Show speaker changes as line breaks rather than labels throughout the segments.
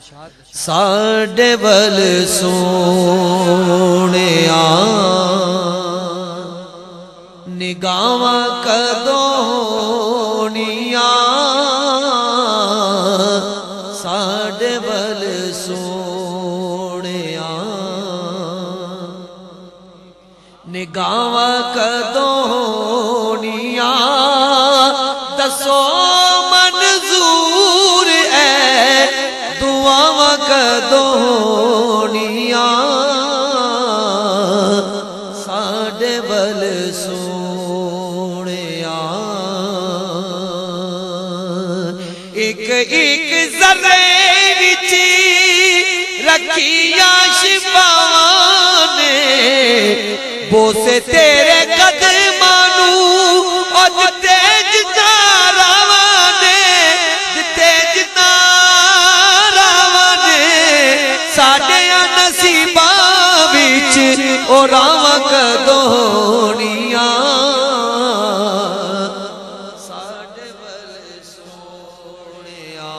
साडे वल सोहणिया निगाहां कदों होणियां साडे वल सोहणिया निगाहां कदों होणियां दसो मंजूर है दुआवां कदों होणियां साडे वल सोहणिया एक एक ज़रे विच रखिया शिफावां ने बोसे तेरे कदमां नूं और तेज नारावां ने तेज नारावां ने साडे नसीबां विच ओ रावां कदों होणियां साडे वल सोहणिया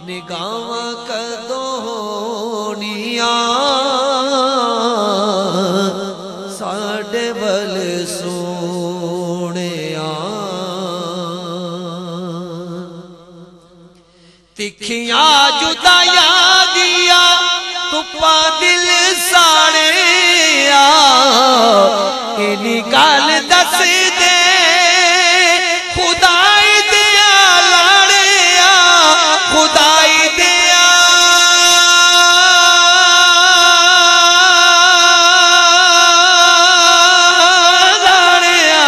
निगाहां कदों होणियां साडे वल सोहणिया तिखिया जुदाइयां दिया तुप्पा दिल साड़िया इनी गल दस दे खुदाई दिया लाड़िया खुदाई दिया लाड़िया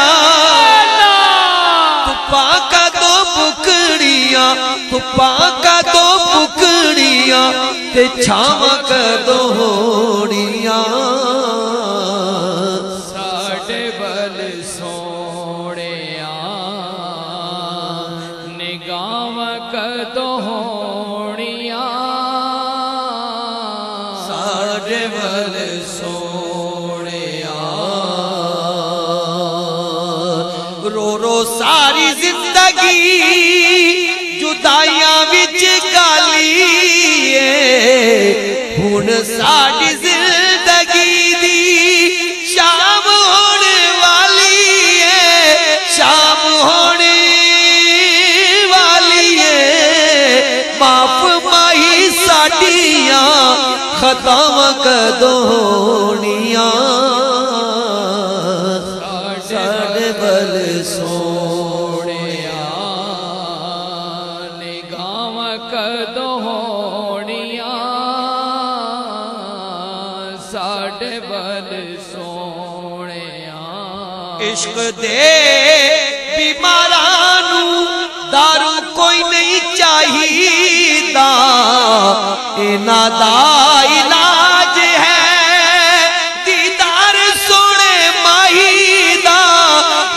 तुप्पा कदों पुकड़िया तुप्पा कदों पुकड़िया ते छावां कदों होणियां
साडे वल सोहणिया निगाहां कदों होणियां
साडे वल सोहणिया रो रो सारी जिंदगी जुदाइयां विच गाली हुण साडी जिंदगी दी शाम होने वाली है शाम होने वाली है माफ माही साडियां खतावां कदों होणियां साडे वल सोहणिया
निगाहां कदों होणियां साडे वल सोहणिया
इश्क दे बीमारां नूं दारू कोई नहीं चाहिदा इन्हां दा इलाज है दीदार सोने माही दा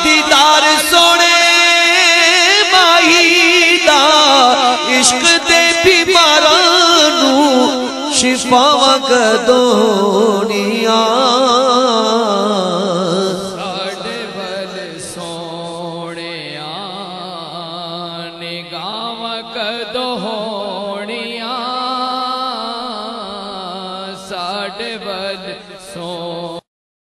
दीदार सोने माही दा इश्क दे बीमारां नूं शिफावां कदों